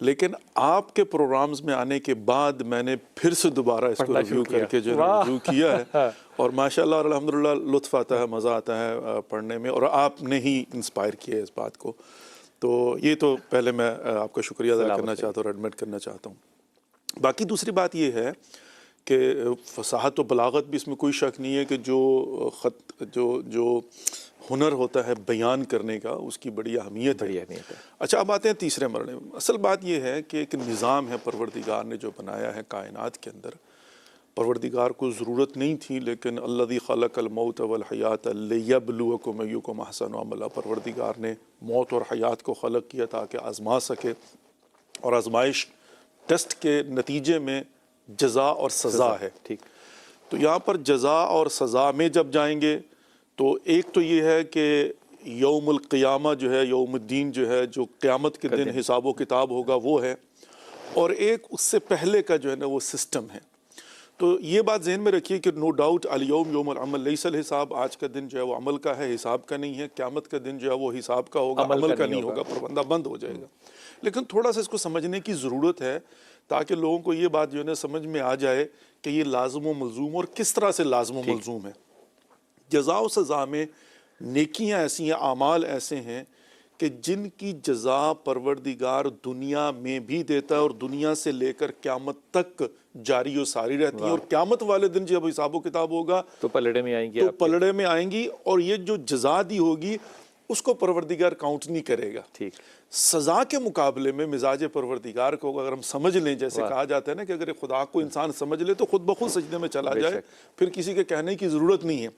لیکن آپ کے پروگرامز میں آنے کے بعد میں نے پھر سے دوبارہ اس کو ریویو کر کے جو ہے ریویو کیا ہے اور ماشاءاللہ اور الحمدللہ لطف آتا ہے، مزہ آتا ہے پڑھنے میں، اور آپ نے ہی انسپائر کیا ہے اس بات کو. تو یہ تو پہلے میں آپ کا شکریہ ادا کرنا چاہتا ہوں اور ایڈمٹ کرنا چاہتا ہوں. باقی دوسری بات یہ ہے کہ فصاحت و بلاغت بھی اس میں کوئی شک نہیں ہے کہ جو ہنر ہوتا ہے بیان کرنے کا، اس کی بڑی اہمیت ہے. اچھا، اب آتے ہیں تیسرے مرحلے میں. اصل بات یہ ہے کہ ایک نظام ہے پروردگار نے جو بنایا ہے کائنات کے اندر. پروردگار کو ضرورت نہیں تھی، لیکن الذی خلق الموت والحیات لیبلوکم ایکم احسن عملا، پروردگار نے موت اور حیات کو خلق کیا تاکہ آزما سکے، اور آزمائش ٹیسٹ کے نتیجے میں جزا اور سزا ہے. ٹھیک. تو یہاں پر جزا اور سزا میں جب جائیں گے تو ایک تو یہ ہے کہ یوم القیامہ جو ہے، یوم الدین جو ہے، جو قیامت کے دن حساب و کتاب ہوگا وہ ہے، اور ایک اس سے پہلے کا جو ہے نا وہ سسٹم ہے. تو یہ بات ذہن میں رکھیے کہ نو ڈاؤٹ الیوم یوم العمل لیس الحساب، آج کا دن جو ہے وہ عمل کا ہے، حساب کا نہیں ہے. قیامت کا دن جو ہے وہ حساب کا ہوگا، عمل کا نہیں ہوگا، پروندہ بند ہو جائے گا. لیکن تھوڑا سا اس کو سمجھنے کی ضرورت ہے تاکہ لوگوں کو یہ بات جو ہے نا سمجھ میں آ جائے کہ یہ لازم و ملزوم اور کس طرح سے لازم و ملزوم ہے. جزا و سزا میں نیکیاں ایسی ہیں، اعمال ایسے ہیں کہ جن کی جزا پروردگار دنیا میں بھی دیتا ہے اور دنیا سے لے کر قیامت تک جاری و ساری رہتی ہیں، اور قیامت والے دن جب حساب و کتاب ہوگا تو پلڑے میں آئیں گی، تو پلڑے میں آئیں گی، اور یہ جو جزا دی ہوگی اس کو پروردگار کاؤنٹ نہیں کرے گا. ٹھیک. سزا کے مقابلے میں مزاج پروردگار کو اگر ہم سمجھ لیں، جیسے کہا جاتا ہے نا کہ اگر خدا کو انسان سمجھ لے تو خود بخود سجدے میں چلا جائے، پھر کسی کے کہنے کی ضرورت نہیں ہے.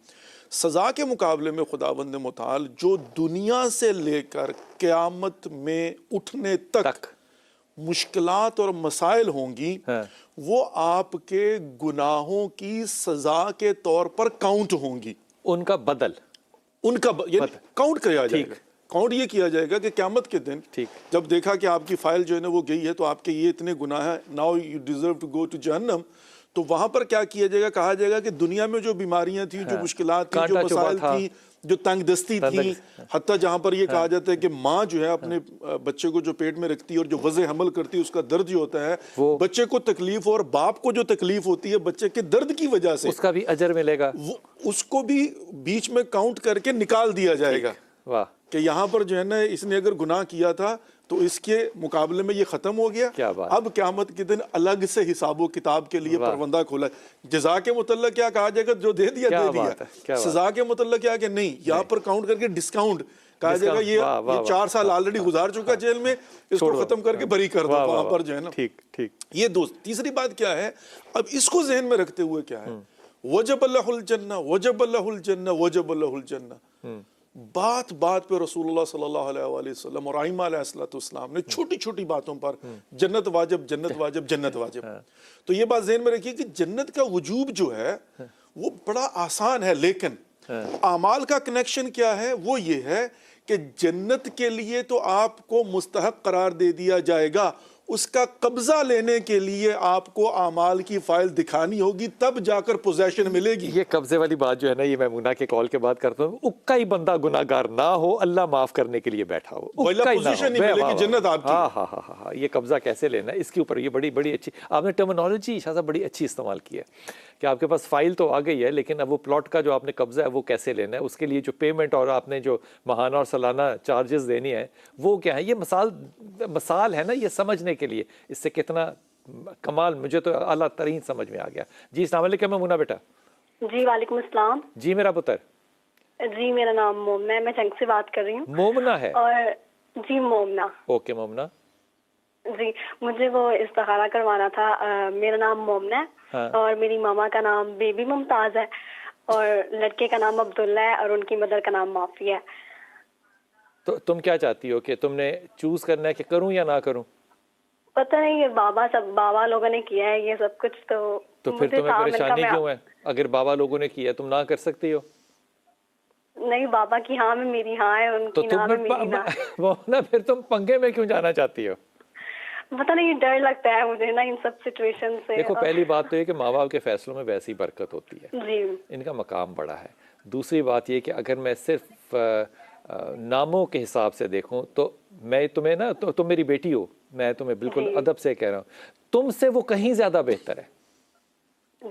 سزا کے مقابلے میں خداوند متعال جو دنیا سے لے کر قیامت میں اٹھنے تک مشکلات اور مسائل ہوں گی، وہ آپ کے گناہوں کی سزا کے طور پر کاؤنٹ ہوں گی. ان کا بدل، ان کا یعنی کاؤنٹ کیا جائے گا. کاؤنٹ یہ کیا جائے گا کہ قیامت کے دن جب دیکھا کہ آپ کی فائل جو ہے نا وہ گئی ہے، تو آپ کے یہ اتنے گناہ ہیں، now you deserve to go to جہنم، تو وہاں پر کیا کیا جائے گا؟ کہا جائے گا کہ دنیا میں جو بیماریاں تھیں، جو مشکلات تھیں، جو مسائل تھیں، جو تنگ دستی تھی، حتیٰ جہاں پر یہ کہا جاتا ہے کہ ماں جو ہے اپنے بچے کو جو پیٹ میں رکھتی ہے اور جو وضع حمل کرتی ہے، اس کا درد جو ہوتا ہے بچے کو تکلیف، اور باپ کو جو تکلیف ہوتی ہے بچے کے درد کی وجہ سے، اس کا بھی اجر ملے گا، اس کو بھی بیچ میں کاؤنٹ کر کے نکال دیا جائے گا. واہ. کہ یہاں پر جو ہے نا اس نے اگر گناہ کیا تھا تو اس کے مقابلے میں یہ ختم ہو گیا. اب قیامت کے دن الگ سے حساب و کتاب کے لیے پروندہ کھولا. جزا کے متعلق کیا کہا جائے گا؟ جو دے دیا دے دیا. سزا کے متعلق کیا کہ نہیں، یہاں پر کاؤنٹ کر کے ڈسکاؤنٹ کہا جائے گا. یہ 4 سال آلریڈی گزار چکا جیل میں، اس کو ختم کر کے بری کر دو وہاں پر جو ہے نا. یہ دوست تیسری بات کیا ہے؟ اب اس کو ذہن میں رکھتے ہوئے کیا ہے، وجب اللہ الجنہ، وجب اللہ الجنہ، وجب اللہ الجنہ. بات بات پہ رسول اللہ صلی اللہ علیہ وآلہ وسلم اور ائمہ علیہ السلام نے چھوٹی چھوٹی باتوں پر جنت واجب، جنت واجب، جنت واجب. تو یہ بات ذہن میں رکھیے کہ جنت کا وجوب جو ہے وہ بڑا آسان ہے، لیکن اعمال کا کنیکشن کیا ہے؟ وہ یہ ہے کہ جنت کے لیے تو آپ کو مستحق قرار دے دیا جائے گا، اس کا قبضہ لینے کے لیے آپ کو اعمال کی فائل دکھانی ہوگی، تب جا کر پوزیشن ملے گی. یہ قبضے والی بات جو ہے نا، یہ میمونہ کے کال کے بعد کرتا ہوں، اکا ہی بندہ گناہ گار نہ ہو، اللہ معاف کرنے کے لیے بیٹھا ہو، پوزیشن نہیں ملے گی، جنت آپ کی. ہاں یہ قبضہ کیسے لینا ہے، اس کے اوپر یہ بڑی اچھی آپ نے ٹرمینالوجی شاہ صاحب بڑی اچھی استعمال کی ہے کہ آپ کے پاس فائل تو آ گئی ہے، لیکن اب وہ پلاٹ کا جو آپ نے قبضہ ہے وہ کیسے لینا ہے، اس کے لیے جو پیمنٹ اور آپ نے جو ماہانہ اور سالانہ چارجز دینی ہے وہ کیا ہے. یہ مثال ہے نا یہ سمجھنے کے لیے، اس سے کتنا کمال مجھے تو اعلیٰ ترین سمجھ میں آ گیا. جی السلام علیکم مومنہ بیٹا. جی وعلیکم السلام. جی میرا پتر. جی میرا نام مومنہ ہے، میں جنگ سے بات کر رہی ہوں. مومنہ ہے؟ اور جی مومنہ. اوکے مومنہ. جی مجھے وہ استخارہ کروانا تھا. میرا نام مومنہ ہے اور میری ماما کا نام بیبی ممتاز ہے، اور لڑکے کا نام عبداللہ ہے، اور ان کی مدر کا نام معافی ہے. تو تم کیا چاہتی ہو کہ تم نے چوز کرنا ہے کہ کروں یا نہ کروں؟ پتہ نہیں، یہ بابا لوگوں نے کیا ہے یہ سب کچھ. تو پھر تمہیں پریشانی کیوں ہے؟ اگر بابا لوگوں نے کیا تم نہ کر سکتی ہو؟ نہیں، بابا کی ہاں میں میری ہاں ہے، ان کی نہ میں میری نہ. پھر تم پنگے میں کیوں جانا چاہتی ہو؟ پتہ نہیں، ڈر لگتا ہے مجھے نا ان سب سچویشن سے. دیکھو پہلی بات تو یہ کہ ماں باپ کے فیصلوں میں ویسی برکت ہوتی ہے، جی ان کا مقام بڑا ہے. دوسری بات یہ کہ اگر میں صرف ناموں کے حساب سے دیکھوں تو میں تمہیں نا تم میری بیٹی ہو, میں تمہیں بالکل ادب سے کہہ رہا ہوں, تم سے وہ کہیں زیادہ بہتر ہے.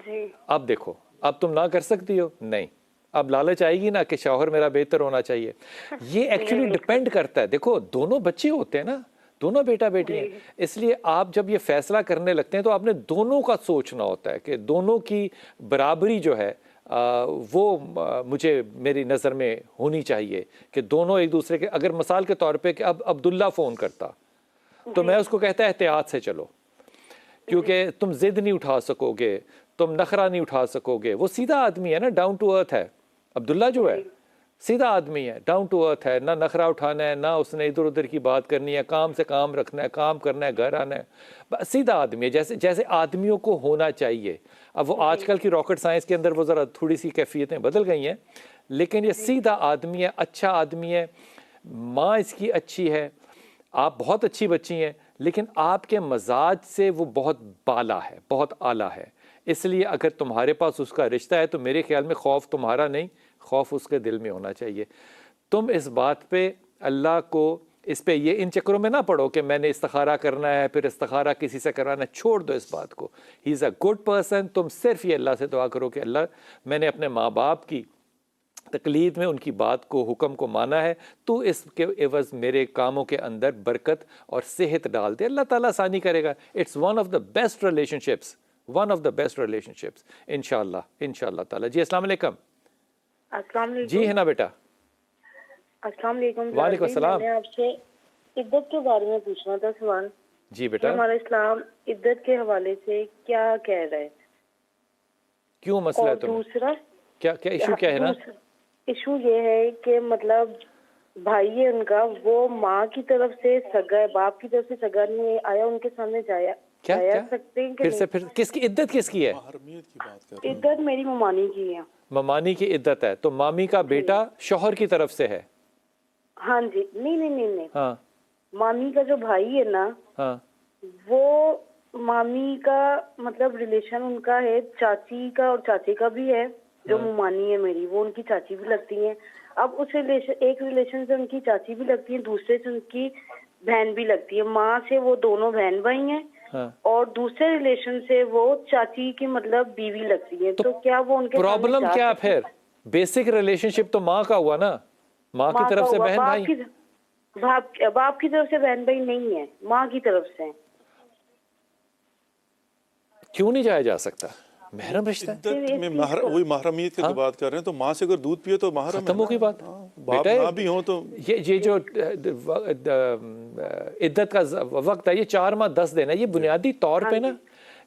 جی اب دیکھو, اب تم نہ کر سکتی ہو, نہیں, اب لالچ آئے گی نا کہ شوہر میرا بہتر ہونا چاہیے. یہ ایکچولی ڈیپینڈ کرتا ہے, دیکھو دونوں بچے ہوتے ہیں نا, دونوں بیٹا بیٹی ہیں, اس لیے آپ جب یہ فیصلہ کرنے لگتے ہیں تو آپ نے دونوں کا سوچنا ہوتا ہے کہ دونوں کی برابری جو ہے وہ مجھے میری نظر میں ہونی چاہیے کہ دونوں ایک دوسرے کے, اگر مثال کے طور پہ کہ اب عبداللہ فون کرتا تو میں اس کو کہتا احتیاط سے چلو, کیونکہ تم ضد نہیں اٹھا سکو گے, تم نخرہ نہیں اٹھا سکو گے. وہ سیدھا آدمی ہے نا, ڈاؤن ٹو ارتھ ہے عبداللہ جو ہے, سیدھا آدمی ہے, ڈاؤن ٹو ارتھ ہے, نہ نخرہ اٹھانا ہے, نہ اس نے ادھر ادھر کی بات کرنی ہے, کام سے کام رکھنا ہے, کام کرنا ہے, گھر آنا ہے, سیدھا آدمی ہے جیسے آدمیوں کو ہونا چاہیے. اب وہ آج کل کی راکٹ سائنس کے اندر وہ ذرا تھوڑی سی کیفیتیں بدل گئی ہیں, لیکن یہ سیدھا آدمی ہے, اچھا آدمی ہے, ماں اس کی اچھی ہے, آپ بہت اچھی بچی ہیں, لیکن آپ کے مزاج سے وہ بہت بالا ہے, بہت اعلیٰ ہے. اس لیے اگر تمہارے پاس اس کا رشتہ ہے تو میرے خیال میں خوف تمہارا نہیں, خوف اس کے دل میں ہونا چاہیے. تم اس بات پہ اللہ کو اس پہ یہ ان چکروں میں نہ پڑو کہ میں نے استخارہ کرنا ہے, پھر استخارہ کسی سے کرانا ہے, چھوڑ دو اس بات کو. ہی از اے گڈ پرسن. تم صرف یہ اللہ سے دعا کرو کہ اللہ میں نے اپنے ماں باپ کی تقلید میں ان کی بات کو, حکم کو مانا ہے, تو اس کے عوض میرے کاموں کے اندر برکت اور صحت ڈال دے. اللہ تعالیٰ آسانی کرے گا. It's one of the best relationships, one of the best relationships انشاءاللہ تعالیٰ. جی السلام علیکم. السلام علیکم. جی ہے نا بیٹا. السلام علیکم. وعلیکم السلام. میں نے آپ سے عدت کے بارے میں پوچھنا تھا سوال. جی بیٹا. ہمارا اسلام عدت کے حوالے سے کیا کہہ رہا ہے, کیوں مسئلہ ہے اور تمہیں, دوسرا کیا ایشو کیا ہے نا؟ ایشو یہ ہے کہ مطلب بھائی ہے ان کا, وہ ماں کی طرف سے سگا ہے, باپ کی طرف سے سگا نہیں آیا, ان کے سامنے جایا سکتے ہیں کہ پھر سے پھر کس کی عدت کس کی ہے؟ محرمیت کی بات کر رہے ہیں. عدت میری ممانی کی ہے. ممانی کی عدت ہے تو مامی کا بیٹا شوہر کی طرف سے ہے. ہاں جی. نہیں ہاں مامی کا جو بھائی ہے نا, ہاں وہ مامی کا مطلب ریلیشن ان کا ہے, چاچی کا اور چاچے کا بھی ہے. جو ممانی ہے میری, وہ ان کی چاچی بھی لگتی ہیں. اب اس ایک ریلیشن سے ان کی چاچی بھی لگتی ہے, دوسرے سے ان کی بہن بھی لگتی ہے. ماں سے وہ دونوں بہن بھائی ہیں, اور دوسرے ریلیشن سے وہ چاچی کی مطلب بیوی لگتی ہے. تو کیا وہ ان کے پرابلم کیا پھر؟ بیسک ریلیشن شپ تو ماں کا ہوا نا, ماں کی طرف سے بہن بھائی. باپ کی طرف سے بہن بھائی نہیں ہے, ماں کی طرف سے. کیوں نہیں جایا جا سکتا؟ محرم رشتہ ہے. عدت میں وہی محرمیت کی تو بات کر رہے ہیں, تو ماں سے اگر دودھ پیے تو محرم ہے. ختم ہو گئی بات. باپ نہ بھی ہوں تو یہ جو عدت کا وقت ہے یہ 4 ماہ 10 دن ہے, یہ بنیادی طور پہ نا,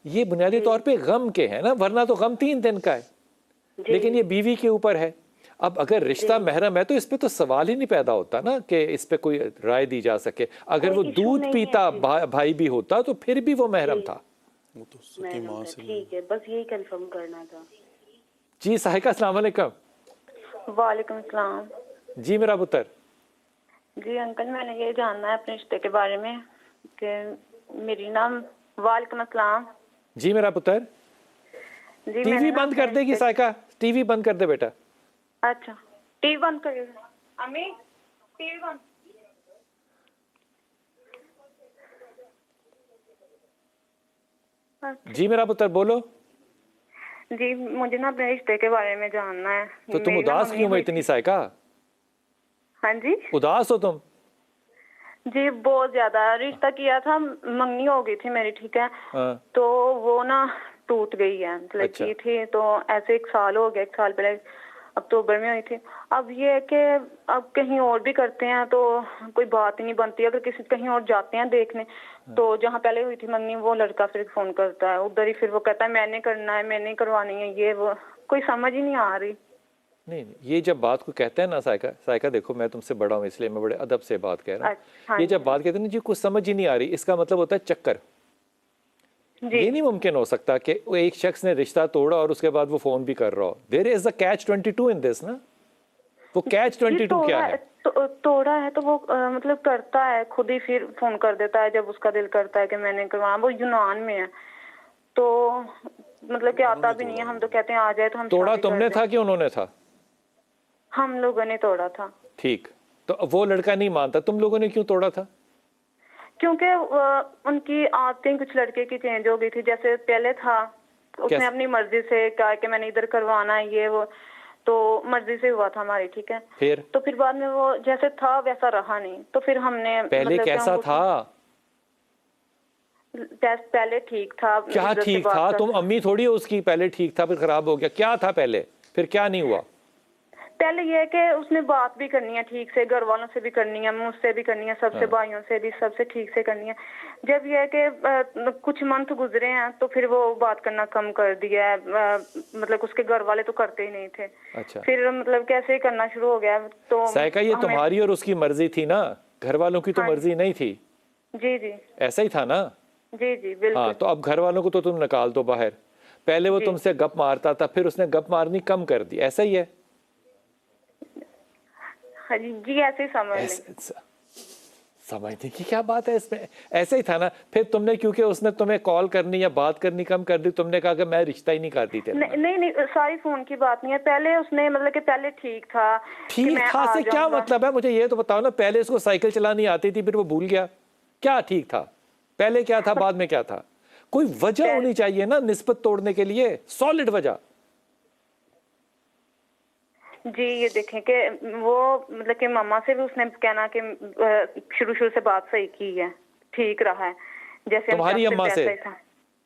یہ بنیادی طور پہ غم کے ہیں نا, ورنہ تو غم 3 دن کا ہے, لیکن یہ بیوی کے اوپر ہے. اب اگر رشتہ محرم ہے تو اس پہ تو سوال ہی نہیں پیدا ہوتا نا کہ اس پہ کوئی رائے دی جا سکے. اگر وہ دودھ پیتا بھائی بھی ہوتا تو پھر بھی وہ محرم تھا. وہ تو سکی ماں سے. ٹھیک ہے, بس یہی کنفرم کرنا تھا. جی صاحبہ السلام علیکم. وعلیکم السلام. جی میرا پتر. جی انکل, میں نے یہ جاننا ہے اپنے رشتے کے بارے میں کہ میری نام. وعلیکم السلام. جی میرا پتر. جی ٹی وی بند کر دے گی سائقہ, ٹی وی بند کر دے بیٹا. اچھا ٹی وی بند کر. امی ٹی وی بند. جی میرا پتر بولو. جی مجھے نا اپنے رشتے کے بارے میں جاننا ہے. تو تم اداس کیوں ہو اتنی سائقہ؟ ہاں جی اداس ہو تم؟ جی بہت زیادہ. رشتہ کیا تھا, منگنی ہو گئی تھی میری, ٹھیک ہے, تو وہ نا ٹوٹ گئی ہے. لڑکی تھی تو ایسے 1 سال ہو گیا, 1 سال پہلے اکتوبر میں ہوئی تھی. اب یہ ہے کہ اب کہیں اور بھی کرتے ہیں تو کوئی بات ہی نہیں بنتی. اگر کسی کہیں اور جاتے ہیں دیکھنے تو جہاں پہلے ہوئی تھی منگنی, وہ لڑکا پھر فون کرتا ہے ادھر ہی, پھر وہ کہتا ہے میں نے کرنا ہے, میں نہیں کروانی ہے, یہ وہ کوئی سمجھ ہی نہیں آ رہی. نہیں یہ جب بات کو کہتے ہیں نا سائقہ دیکھو میں تم سے بڑا ہوں اس لیے میں بڑے ادب سے بات کہہ رہا ہوں. یہ جب بات کہتے ہیں نا جی کچھ سمجھ ہی نہیں آ رہی, اس کا مطلب ہوتا ہے چکر. یہ نہیں ممکن ہو سکتا کہ ایک شخص نے رشتہ توڑا اور اس کے بعد وہ فون بھی کر رہا ہو. دیر از اے کیچ 22 ان دس نا. وہ کیچ 22 کیا ہے؟ توڑا ہے تو وہ مطلب کرتا ہے خود ہی, پھر فون کر دیتا ہے جب اس کا دل کرتا ہے کہ میں نے کروایا. وہ یونان میں ہے تو مطلب کہ آتا بھی نہیں ہے. ہم تو کہتے ہیں آ جائے تو ہم. توڑا تم نے تھا کہ انہوں نے تھا؟ ہم لوگوں نے توڑا تھا. ٹھیک, تو وہ لڑکا نہیں مانتا, تم لوگوں نے کیوں توڑا تھا؟ کیونکہ ان کی عادتیں کچھ لڑکے کی چینج ہو گئی تھی. جیسے پہلے تھا اس نے اپنی مرضی سے کہا کہ میں نے ادھر کروانا ہے یہ وہ, تو مرضی سے ہوا تھا ہماری, ٹھیک ہے. تو پھر بعد میں وہ جیسے تھا ویسا رہا نہیں, تو پھر ہم نے پہلے کیسا تھا؟ پہلے ٹھیک تھا. کیا ٹھیک تھا؟ تم امی تھوڑی ہو اس کی. پہلے ٹھیک تھا پھر خراب ہو گیا, کیا تھا پہلے؟ پھر کیا نہیں ہوا؟ پہلے یہ ہے کہ اس نے بات بھی کرنی ہے ٹھیک سے, گھر والوں سے بھی کرنی ہے, مجھ سے بھی کرنی ہے, سب سے بھائیوں سے بھی, سب سے ٹھیک سے کرنی ہے. جب یہ ہے کہ کچھ منتھ گزرے ہیں تو پھر وہ بات کرنا کم کر دیا ہے. مطلب اس کے گھر والے تو کرتے ہی نہیں تھے. پھر مطلب کیسے کرنا شروع ہو گیا. تو سائقہ یہ تمہاری اور اس کی مرضی تھی نا, گھر والوں کی تو مرضی نہیں تھی. جی جی ایسا ہی تھا نا. جی جی بالکل. ہاں تو اب گھر والوں کو تو تم نکال دو باہر. پہلے وہ تم سے گپ مارتا تھا, پھر اس نے گپ مارنی کم کر دی, ایسا ہی ہے؟ جی ایسے ہی سمجھنے کی کیا بات ہے اس میں؟ ایسا ہی تھا نا. پھر تم نے کیونکہ اس نے تمہیں کال کرنی یا بات کرنی کم کر دی, تم نے کہا کہ میں رشتہ ہی نہیں کرتی تھی. نہیں ساری فون کی بات نہیں ہے. پہلے اس نے مطلب کہ پہلے ٹھیک تھا. ٹھیک تھا سے کیا مطلب ہے؟ مجھے یہ تو بتاؤ نا, پہلے اس کو سائیکل چلانی آتی تھی پھر وہ بھول گیا, کیا ٹھیک تھا؟ پہلے کیا تھا بعد میں کیا تھا؟ کوئی وجہ ہونی چاہیے نا نسبت توڑنے کے لیے, سالڈ وجہ. جی یہ دیکھیں کہ وہ مطلب کہ ماما سے بھی اس نے کہنا کہ شروع سے بات صحیح کی ہے, ٹھیک رہا ہے. جیسے تمہاری اماں سے؟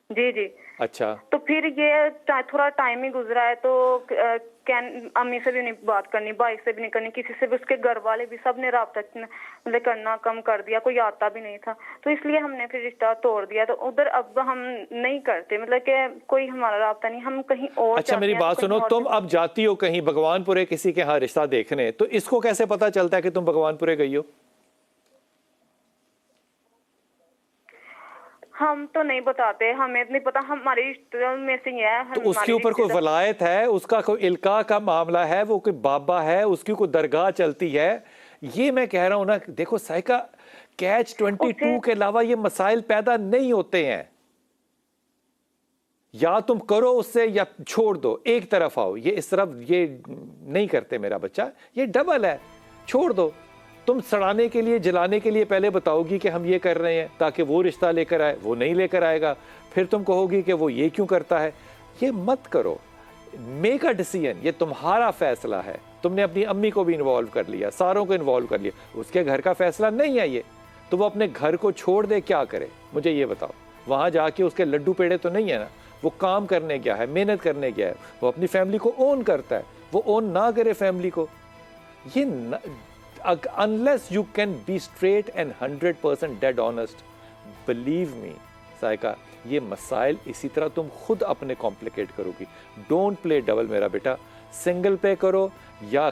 جی جی. اچھا. تو پھر یہ تھوڑا ٹائم ہی گزرا ہے, تو امی سے بھی نہیں بات کرنی, بھائی سے بھی نہیں کرنی, کسی سے بھی. اس کے گھر والے بھی سب نے رابطہ مطلب کرنا کم کر دیا, کوئی آتا بھی نہیں تھا. تو اس لیے ہم نے پھر رشتہ توڑ دیا. تو ادھر اب ہم نہیں کرتے, مطلب کہ کوئی ہمارا رابطہ نہیں, ہم کہیں اور. اچھا میری بات سنو, تم اب جاتی ہو کہیں بھگوان پورے کسی کے ہاں رشتہ دیکھنے, تو اس کو کیسے پتا چلتا ہے کہ تم بھگوان پورے گئی ہو؟ ہم تو نہیں بتاتے, ہمیں نہیں پتا, ہمارے رشتے میں سے ہے. تو اس کے اوپر کوئی ولایت ہے, اس کا کوئی القاء کا معاملہ ہے, وہ کوئی بابا ہے, اس کی کوئی درگاہ چلتی ہے؟ یہ میں کہہ رہا ہوں نا. دیکھو سائقہ, کیچ 22 کے علاوہ یہ مسائل پیدا نہیں ہوتے ہیں. یا تم کرو اس سے یا چھوڑ دو, ایک طرف آؤ. یہ اس طرف یہ نہیں کرتے میرا بچہ, یہ ڈبل ہے. چھوڑ دو. تم سڑانے کے لیے جلانے کے لیے پہلے بتاؤ گی کہ ہم یہ کر رہے ہیں تاکہ وہ رشتہ لے کر آئے, وہ نہیں لے کر آئے گا. پھر تم کہو گی کہ وہ یہ کیوں کرتا ہے. یہ مت کرو. میک اے ڈیسیژن, یہ تمہارا فیصلہ ہے. تم نے اپنی امی کو بھی انوالو کر لیا, ساروں کو انوالو کر لیا, اس کے گھر کا فیصلہ نہیں ہے یہ. تو وہ اپنے گھر کو چھوڑ دے, کیا کرے مجھے یہ بتاؤ. وہاں جا کے اس کے لڈو پیڑے تو نہیں ہے نا, وہ کام کرنے گیا ہے, محنت کرنے گیا ہے, وہ اپنی فیملی کو اون کرتا ہے. وہ اون نہ کرے فیملی کو. یہ unless you can be straight and 100% dead honest, believe me سائقہ, یہ مسائل اسی طرح تم خود اپنے کمپلیکیٹ کرو گی. ڈونٹ پلے ڈبل میرا بیٹا. سنگل پے کرو یا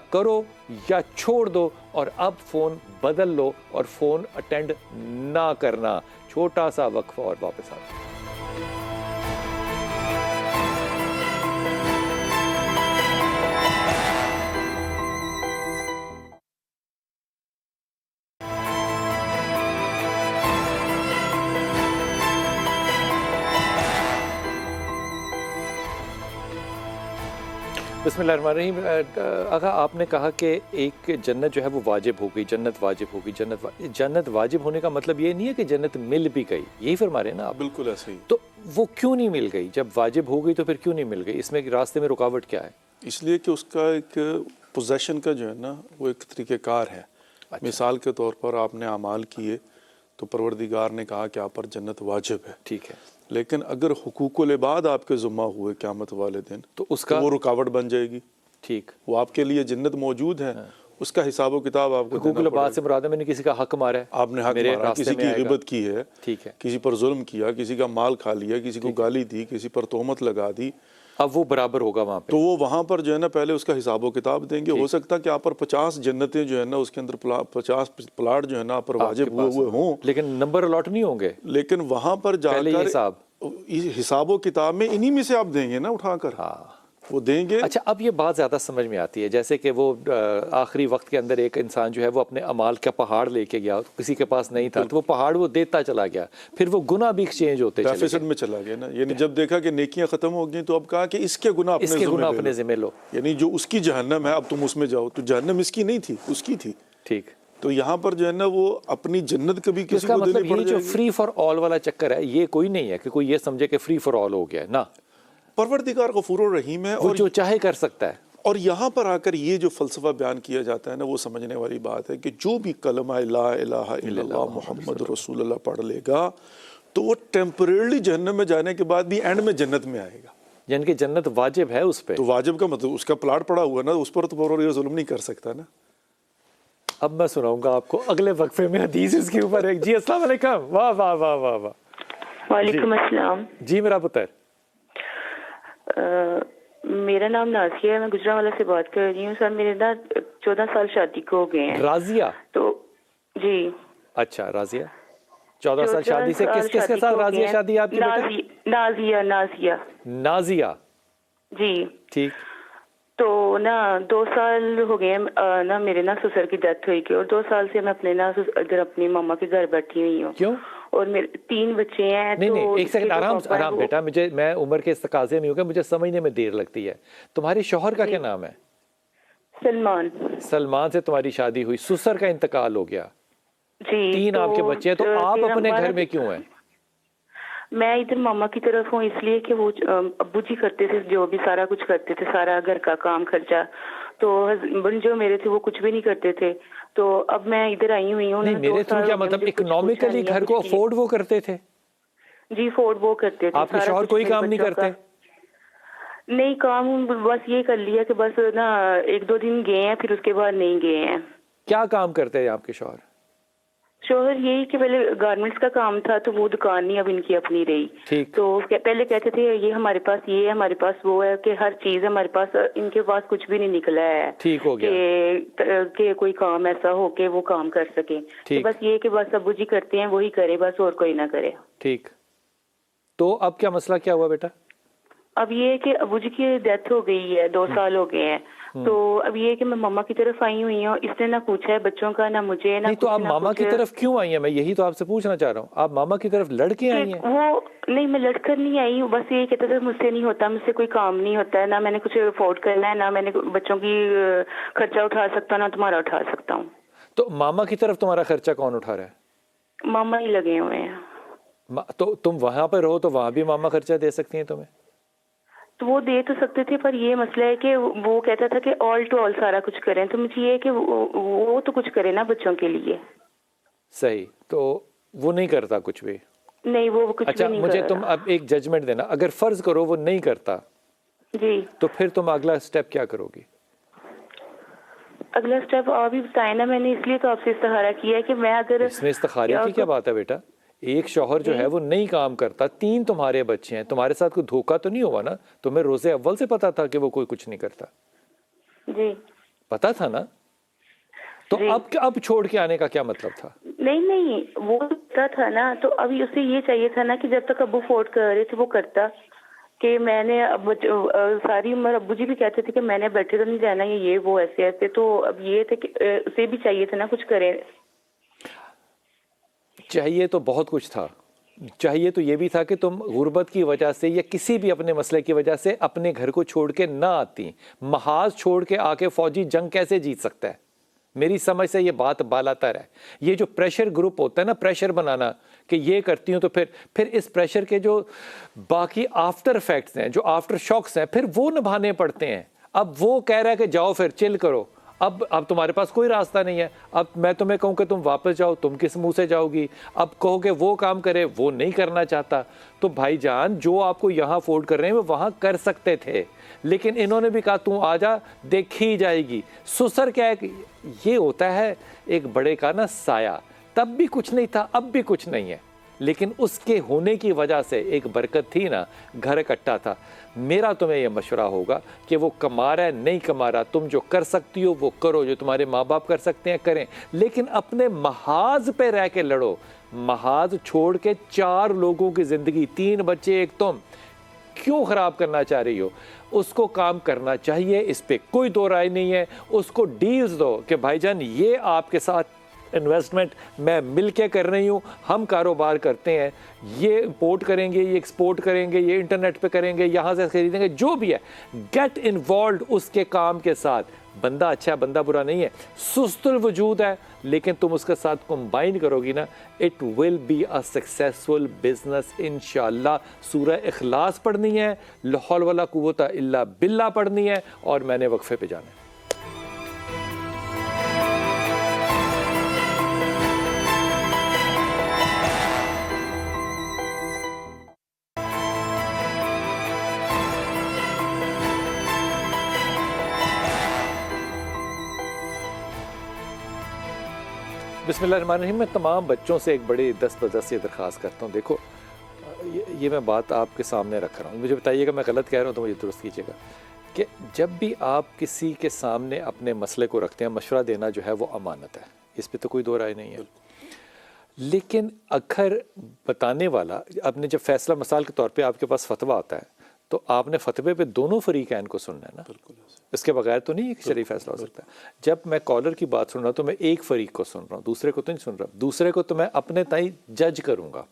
چھوڑ دو, اور اب فون بدل لو اور فون اٹینڈ نہ کرنا. چھوٹا سا وقفہ اور واپس آ. بسم اللہ الرحمن الرحیم. آقا آپ نے کہا کہ ایک جنت جو ہے وہ واجب ہو گئی, جنت واجب ہو گئی. جنت واجب ہونے کا مطلب یہ نہیں ہے کہ جنت مل بھی گئی, یہی فرما رہے ہیں نا آپ؟ بالکل ایسے ہی. تو وہ کیوں نہیں مل گئی؟ جب واجب ہو گئی تو پھر کیوں نہیں مل گئی؟ اس میں راستے میں رکاوٹ کیا ہے؟ اس لیے کہ اس کا ایک پوزیشن کا جو ہے نا وہ ایک طریقہ کار ہے. مثال کے طور پر آپ نے اعمال کیے تو پروردگار نے کہا کہ آپ پر جنت واجب ہے, ٹھیک ہے. لیکن اگر حقوق العباد آپ کے ذمہ ہوئے قیامت والے دن تو اس کا وہ رکاوٹ بن جائے گی. ٹھیک. وہ آپ کے لیے جنت موجود ہے, اس کا حساب و کتاب آپ کو حقوق العباد سے مراد ہے میں نے کسی کا حق مارا ہے, آپ نے حق مارا, کسی کی غیبت کی ہے, ٹھیک ہے, کسی پر ظلم کیا, کسی کا مال کھا لیا, کسی کو گالی دی, کسی پر تہمت لگا دی, اب وہ برابر ہوگا وہاں پہ. تو وہ وہاں پر جو ہے نا پہلے اس کا حساب و کتاب دیں گے. ہو سکتا ہے کہ آپ پر 50 جنتیں جو ہے نا اس کے اندر 50 پلاٹ جو ہے نا آپ پر واجب ہوئے ہوں, لیکن نمبر الاٹ نہیں ہوں گے. لیکن وہاں پر جا کر حساب و کتاب میں انہی میں سے آپ دیں گے نا اٹھا کر, وہ دیں گے. اچھا اب یہ بات زیادہ سمجھ میں آتی ہے, جیسے کہ وہ آخری وقت کے اندر ایک انسان جو ہے وہ اپنے اعمال کا پہاڑ لے کے گیا, کسی کے پاس نہیں تھا, تو وہ پہاڑ وہ دیتا چلا گیا, پھر وہ گناہ بھی ایکسچینج ہوتے چلے ڈیفیسٹ میں چلا گیا نا. یعنی جب دیکھا کہ نیکیاں ختم ہو گئیں تو اب کہا کہ اس کے گناہ اپنے ذمہ لو. یعنی جو اس کی جہنم ہے اب تم اس میں جاؤ, تو جہنم اس کی نہیں تھی, اس کی تھی. ٹھیک. تو یہاں پر جو ہے نا وہ اپنی جنت کبھی اس کسی کا کو مطلب دینی پڑ یہ جو جائے گی. فری فار آل والا چکر ہے یہ کوئی نہیں ہے کہ کوئی یہ سمجھے کہ فری فار آل ہو گیا نا. پروردگار غفور الرحیم ہے, وہ اور جو چاہے کر سکتا ہے. اور یہاں پر آ کر یہ جو فلسفہ بیان کیا جاتا ہے نا وہ سمجھنے والی بات ہے کہ جو بھی کلمہ لا الہ الا اللہ محمد رسول اللہ پڑھ لے گا تو وہ ٹیمپریرلی جہنم میں جانے کے بعد بھی اینڈ میں جنت میں آئے گا. یعنی کہ جنت واجب ہے اس پہ. تو واجب کا مطلب اس کا پلاٹ پڑا ہوا ہے نا, اس پر تو پروردگار ظلم نہیں کر سکتا نا. اب میں سناؤں گا آپ کو اگلے وقفے میں حدیث اس کے اوپر ایک. جی السلام علیکم. واہ واہ واہ واہ واہ. وعلیکم السلام. جی میرا پتر. میرا نام نازیہ ہے, میں گجرانوالہ سے بات کر رہی ہوں. سر میرے نا 14 سال شادی کو ہو گئے ہیں. راضیہ. تو جی اچھا راضیہ 14 سال شادی سے کس کس کے ساتھ راضیہ شادی آپ کی بیٹا؟ نازیہ. جی ٹھیک. تو نا 2 سال ہو گئے ہیں نا میرے نا سسر کی ڈیتھ ہوئی کی, اور 2 سال سے میں اپنے نا ادھر اپنی ماما کے گھر بیٹھی ہوئی ہوں. کیوں؟ اور میرے 3 بچے ہیں. نہیں ایک سیکنڈ آرام بیٹا, میں عمر کے اس تقاضے میں ہوں گا, مجھے سمجھنے میں دیر لگتی ہے. تمہارے شوہر کا کیا نام ہے؟ سلمان. سلمان سے تمہاری شادی ہوئی, سسر کا انتقال ہو گیا, جی 3 آپ کے بچے ہیں, تو آپ اپنے گھر میں کیوں ہیں؟ میں ادھر ماما کی طرف ہوں اس لیے کہ وہ ابو جی کرتے تھے جو بھی سارا کچھ کرتے تھے, سارا گھر کا کام خرچہ. تو ہسبینڈ جو میرے تھے وہ کچھ بھی نہیں کرتے تھے. تو اب میں ادھر آئی ہوئی ہوں. نہیں میرے تھرو کیا مطلب اکنامکلی گھر کو افورڈ وہ کرتے تھے؟ جی افورڈ وہ کرتے تھے. آپ کے شوہر کوئی کام نہیں کرتے؟ نہیں کام بس یہ کر لیا کہ بس نا 1-2 دن گئے ہیں, پھر اس کے بعد نہیں گئے ہیں. کیا کام کرتے ہیں آپ کے شوہر؟ شوہر یہی کہ پہلے گارمنٹس کا کام تھا, تو وہ دکان نہیں اب ان کی اپنی رہی. ٹھیک. تو پہلے کہتے تھے یہ ہمارے پاس یہ ہے, ہمارے پاس وہ ہے, کہ ہر چیز ہمارے پاس. ان کے پاس کچھ بھی نہیں نکلا ہے. ٹھیک ہو گیا کہ کوئی کام ایسا ہو کہ وہ کام کر سکے. تو بس یہ کہ بس ابو جی کرتے ہیں وہی کرے بس, اور کوئی نہ کرے. ٹھیک. تو اب کیا مسئلہ کیا ہوا بیٹا؟ اب یہ ہے کہ ابو جی کی ڈیتھ ہو گئی ہے, 2 سال ہو گئے ہیں. تو اب یہ ہے کہ میں ماما کی طرف آئی ہوئی ہوں. اس نے نہ پوچھا ہے بچوں کا, نہ مجھے نہ. نہیں تو آپ ماما کی طرف کیوں آئی ہیں؟ میں یہی تو آپ سے پوچھنا چاہ رہا ہوں, آپ ماما کی طرف لڑ کے آئی ہیں؟ وہ نہیں, میں لڑ کر نہیں آئی ہوں, بس یہ کہتا تھا مجھ سے نہیں ہوتا, مجھ سے کوئی کام نہیں ہوتا ہے, نہ میں نے کچھ افورڈ کرنا ہے, نہ میں نے بچوں کی خرچہ اٹھا سکتا, نہ تمہارا اٹھا سکتا ہوں. تو ماما کی طرف تمہارا خرچہ کون اٹھا رہا ہے؟ ماما ہی لگے ہوئے ہیں. تو تم وہاں پہ رہو تو وہاں بھی ماما خرچہ دے سکتی ہیں تمہیں؟ تو وہ دے تو سکتے تھے, پر یہ مسئلہ ہے کہ وہ کہتا تھا کہ آل ٹو آل سارا کچھ کریں. تو مجھے یہ کہ وہ تو کچھ کرے نا بچوں کے لیے. صحیح. تو وہ نہیں کرتا کچھ بھی؟ نہیں وہ کچھ بھی نہیں. اچھا مجھے تم اب ایک ججمنٹ دینا, اگر فرض کرو وہ نہیں کرتا جی, تو پھر تم اگلا سٹیپ کیا کرو گی؟ اگلا سٹیپ آپ بھی بتائیں نا. میں نے اس لیے تو آپ سے استخارہ کیا ہے کہ میں اگر. اس میں استخارے کی کیا بات ہے بیٹا؟ ایک شوہر جو ہے وہ نہیں کام کرتا, 3 تمہارے بچے ہیں, تمہارے ساتھ کوئی دھوکہ تو نہیں ہوا نا؟ تمہیں روزے اول سے پتا تھا کہ وہ کوئی کچھ نہیں کرتا؟ جی پتا تھا نا. تو اب چھوڑ کے آنے کا کیا مطلب تھا؟ نہیں وہ پتا تھا نا, تو ابھی اسے یہ چاہیے تھا نا کہ جب تک ابو افورڈ کر رہے تھے وہ کرتا. کہ میں نے اب ساری عمر ابو جی بھی کہتے تھے کہ میں نے بیٹھے تو نہیں رہنا, یہ وہ ایسے ایسے. تو اب یہ تھے کہ اسے بھی چاہیے تھا نا کچھ کرے. چاہیے تو بہت کچھ تھا. چاہیے تو یہ بھی تھا کہ تم غربت کی وجہ سے یا کسی بھی اپنے مسئلے کی وجہ سے اپنے گھر کو چھوڑ کے نہ آتی. محاذ چھوڑ کے آ کے فوجی جنگ کیسے جیت سکتا ہے؟ میری سمجھ سے یہ بات بالا تر ہے. یہ جو پریشر گروپ ہوتا ہے نا, پریشر بنانا کہ یہ کرتی ہوں, تو پھر اس پریشر کے جو باقی آفٹر افیکٹس ہیں, جو آفٹر شاکس ہیں, پھر وہ نبھانے پڑتے ہیں. اب وہ کہہ رہا ہے کہ جاؤ پھر چل کرو. اب تمہارے پاس کوئی راستہ نہیں ہے. اب میں تمہیں کہوں کہ تم واپس جاؤ, تم کس منہ سے جاؤ گی؟ اب کہو کہ وہ کام کرے, وہ نہیں کرنا چاہتا. تو بھائی جان جو آپ کو یہاں افورڈ کر رہے ہیں وہ وہاں کر سکتے تھے, لیکن انہوں نے بھی کہا تم آ جا, دیکھی جائے گی. سسر کیا ہے, یہ ہوتا ہے ایک بڑے کا نا سایہ. تب بھی کچھ نہیں تھا, اب بھی کچھ نہیں ہے, لیکن اس کے ہونے کی وجہ سے ایک برکت تھی نا, گھر اکٹھا تھا. میرا تمہیں یہ مشورہ ہوگا کہ وہ کما رہا ہے نہیں کما رہا, تم جو کر سکتی ہو وہ کرو, جو تمہارے ماں باپ کر سکتے ہیں کریں, لیکن اپنے محاذ پہ رہ کے لڑو. محاذ چھوڑ کے 4 لوگوں کی زندگی, 3 بچے ایک تم, کیوں خراب کرنا چاہ رہی ہو؟ اس کو کام کرنا چاہیے, اس پہ کوئی دو رائے نہیں ہے. اس کو ڈیلز دو کہ بھائی جان یہ آپ کے ساتھ انویسٹمنٹ میں مل کے کر رہی ہوں, ہم کاروبار کرتے ہیں, یہ امپورٹ کریں گے, یہ ایکسپورٹ کریں گے, یہ انٹرنیٹ پہ کریں گے, یہاں سے خریدیں گے, جو بھی ہے. گیٹ انوالوڈ اس کے کام کے ساتھ. بندہ اچھا ہے بندہ برا نہیں ہے, سست الوجود ہے, لیکن تم اس کے ساتھ کمبائن کرو گی نا, it will be a successful business انشاءاللہ. سورہ اخلاص پڑھنی ہے, لا حول ولا قوت الا باللہ پڑھنی ہے, اور میں نے وقفے پہ جانا ہے. بسم اللہ الرحمن الرحیم. میں تمام بچوں سے ایک بڑی دست بدست یہ درخواست کرتا ہوں. دیکھو یہ میں بات آپ کے سامنے رکھ رہا ہوں, مجھے بتائیے گا میں غلط کہہ رہا ہوں تو مجھے درست کیجیے گا, کہ جب بھی آپ کسی کے سامنے اپنے مسئلے کو رکھتے ہیں, مشورہ دینا جو ہے وہ امانت ہے, اس پہ تو کوئی دو رائے نہیں ہے. لیکن اگر بتانے والا آپ نے جب فیصلہ مثال کے طور پہ آپ کے پاس فتویٰ آتا ہے تو آپ نے فتوے پہ دونوں فریقین کو سننا ہے نا, اس کے بغیر تو نہیں ایک شرعی فیصلہ ہو سکتا. جب میں کالر کی بات سن رہا ہوں تو میں ایک فریق کو سن رہا ہوں, دوسرے کو تو نہیں سن رہا. دوسرے کو تو میں اپنے تائیں جج کروں گا,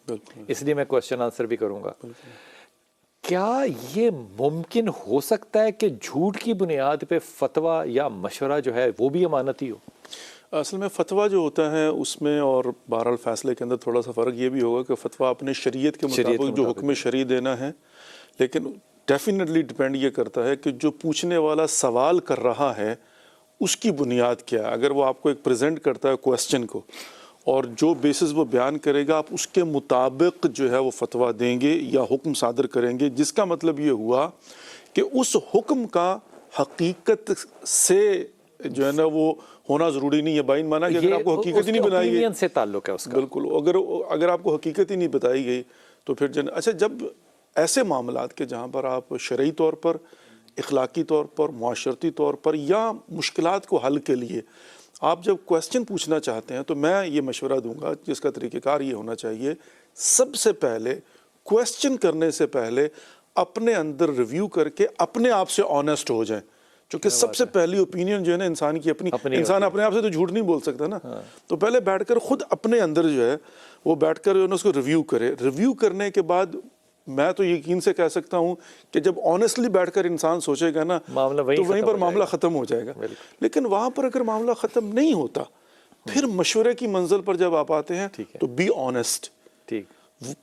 اس لیے میں کوشچن آنسر بھی کروں گا. کیا یہ ممکن ہو سکتا ہے کہ جھوٹ کی بنیاد پہ فتویٰ یا مشورہ جو ہے وہ بھی امانتی ہو؟ اصل میں فتویٰ جو ہوتا ہے اس میں, اور بہرحال فیصلے کے اندر تھوڑا سا فرق یہ بھی ہوگا کہ فتویٰ اپنے شریعت کے مطابق جو حکم شرعی دینا ہے, لیکن ڈیفینیٹلی ڈپینڈ یہ کرتا ہے کہ جو پوچھنے والا سوال کر رہا ہے اس کی بنیاد کیا ہے. اگر وہ آپ کو ایک پریزنٹ کرتا ہے کویسچن کو, اور جو بیسس وہ بیان کرے گا آپ اس کے مطابق جو ہے وہ فتویٰ دیں گے یا حکم صادر کریں گے, جس کا مطلب یہ ہوا کہ اس حکم کا حقیقت سے جو ہے نا وہ ہونا ضروری نہیں ہے. بائن مانا کہ اگر آپ کو حقیقت ہی نہیں بتائی گئی, سے تعلق ہے اس کا. بالکل, اگر آپ کو حقیقت ہی نہیں بتائی گئی تو پھر اچھا, جب ایسے معاملات کے جہاں پر آپ شرعی طور پر, اخلاقی طور پر, معاشرتی طور پر یا مشکلات کو حل کے لیے آپ جب کویسچن پوچھنا چاہتے ہیں, تو میں یہ مشورہ دوں گا جس کا طریقہ کار یہ ہونا چاہیے, سب سے پہلے کویسچن کرنے سے پہلے اپنے اندر ریویو کر کے اپنے آپ سے آنیسٹ ہو جائیں, چونکہ سب سے پہلی اوپینین جو ہے نا انسان کی اپنی, انسان اپنے آپ سے تو جھوٹ نہیں بول سکتا نا. تو پہلے بیٹھ کر خود اپنے اندر جو ہے وہ بیٹھ کر جو ہے نا اس کو ریویو کرے. ریویو کرنے کے بعد میں تو یقین سے کہہ سکتا ہوں کہ جب آنیسٹلی بیٹھ کر انسان سوچے گا نا تو وہیں پر معاملہ ختم ہو جائے گا. لیکن وہاں پر اگر معاملہ ختم نہیں ہوتا, پھر مشورے کی منزل پر جب آپ آتے ہیں تو بی آنیسٹ,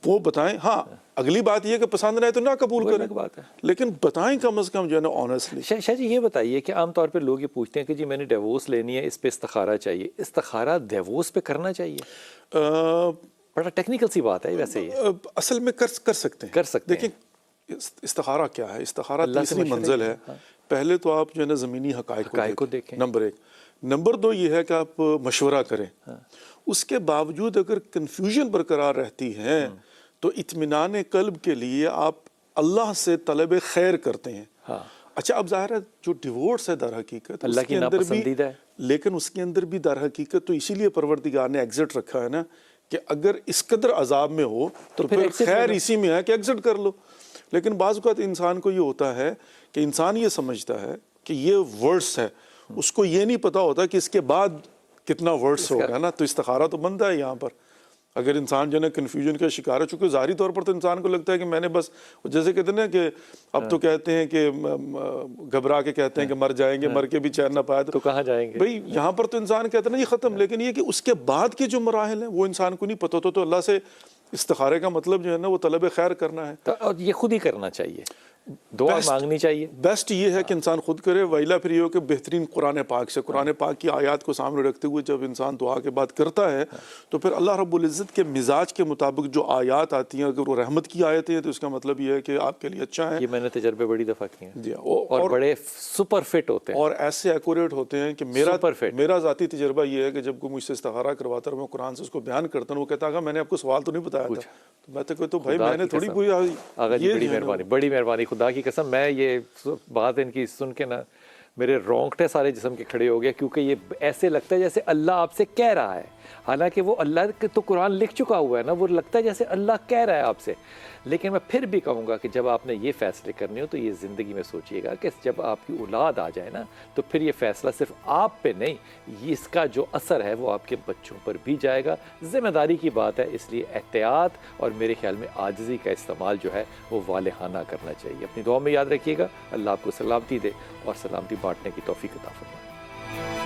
وہ بتائیں. ہاں اگلی بات یہ کہ پسند نہ ہے تو نہ قبول کریں, لیکن بتائیں کم از کم جو ہے نا آنیسٹلی. شاہ جی یہ بتائیے کہ عام طور پہ لوگ یہ پوچھتے ہیں کہ جی میں نے ڈیورس لینی ہے, اس پہ استخارہ چاہیے. استخارہ ڈیورس پہ کرنا چاہیے؟ بڑا ٹیکنیکل سی بات ہے ویسے. یہ اصل میں کر سکتے ہیں. دیکھیں استخارہ کیا ہے, استخارہ تیسری منزل ہے. پہلے تو آپ جو ہے نا زمینی حقائق کو دیکھیں, نمبر 1. نمبر 2 یہ ہے کہ آپ مشورہ کریں. اس کے باوجود اگر کنفیوژن برقرار رہتی ہے تو اطمینان قلب کے لیے آپ اللہ سے طلب خیر کرتے ہیں. اچھا اب ظاہر ہے جو ڈیورس ہے در حقیقت اللہ کی ناپسندیدہ ہے, لیکن اس کے اندر بھی در حقیقت تو اسی لیے پروردگار نے ایگزٹ رکھا ہے نا کہ اگر اس قدر عذاب میں ہو تو پھر خیر اسی میں ہے کہ ایگزٹ کر لو. لیکن بعض اوقات انسان کو یہ ہوتا ہے کہ انسان یہ سمجھتا ہے کہ یہ ورڈس ہے, اس کو یہ نہیں پتا ہوتا کہ اس کے بعد کتنا ورڈس ہوگا نا. تو استخارہ تو بنتا ہے یہاں پر. اگر انسان جو ہے نا کنفیوژن کا شکار ہے, چونکہ ظاہری طور پر تو انسان کو لگتا ہے کہ میں نے بس, جیسے کہتے ہیں نا کہ اب تو کہتے ہیں کہ گھبرا کے کہتے ہیں کہ مر جائیں گے, مر کے بھی چین نہ پائے تو کہاں جائیں گے. بھئی یہاں پر تو انسان کہتا ہے نا یہ ختم, لیکن یہ کہ اس کے بعد کے جو مراحل ہیں وہ انسان کو نہیں پتہ ہوتا. تو اللہ سے استخارے کا مطلب جو ہے نا وہ طلب خیر کرنا ہے, اور یہ خود ہی کرنا چاہیے, دعا مانگنی چاہیے. بیسٹ یہ ہے کہ انسان خود کرے. ویلا پھر یہ ہو کہ بہترین قرآن پاک سے, قرآن پاک کی آیات کو سامنے رکھتے ہوئے جب انسان دعا کے بعد کرتا ہے تو پھر اللہ رب العزت کے مزاج کے مطابق جو آیات آتی ہیں, اگر وہ رحمت کی آیتیں ہیں تو اس کا مطلب یہ ہے کہ آپ کے لیے اچھا ہے. یہ میں نے تجربے بڑی دفعہ کیے ہیں جی, اور بڑے سپر فٹ ہوتے ہیں اور ایسے ایکوریٹ ہوتے ہیں کہ میرا ذاتی تجربہ یہ ہے کہ جب کوئی مجھ سے استخارہ کرواتا اور میں قرآن سے اس کو بیان کرتا ہوں, وہ کہتا ہے میں نے آپ کو سوال تو نہیں بتایا تھا. تو میں تو بھائی میں نے تھوڑی کوئی بڑی مہربانی, خدا کی قسم. میں یہ بات ان کی سن کے نا میرے رونگٹے سارے جسم کے کھڑے ہو گئے, کیونکہ یہ ایسے لگتا ہے جیسے اللہ آپ سے کہہ رہا ہے, حالانکہ وہ اللہ کے تو قرآن لکھ چکا ہوا ہے نا, وہ لگتا ہے جیسے اللہ کہہ رہا ہے آپ سے. لیکن میں پھر بھی کہوں گا کہ جب آپ نے یہ فیصلے کرنے ہو تو یہ زندگی میں سوچئے گا کہ جب آپ کی اولاد آ جائے نا تو پھر یہ فیصلہ صرف آپ پہ نہیں, اس کا جو اثر ہے وہ آپ کے بچوں پر بھی جائے گا. ذمہ داری کی بات ہے, اس لیے احتیاط اور میرے خیال میں عاجزی کا استعمال جو ہے وہ والہانہ کرنا چاہیے. اپنی دعا میں یاد رکھیے گا. اللہ آپ کو سلامتی دے اور سلامتی بانٹنے کی توفیق عطا فرمائے. ہیں.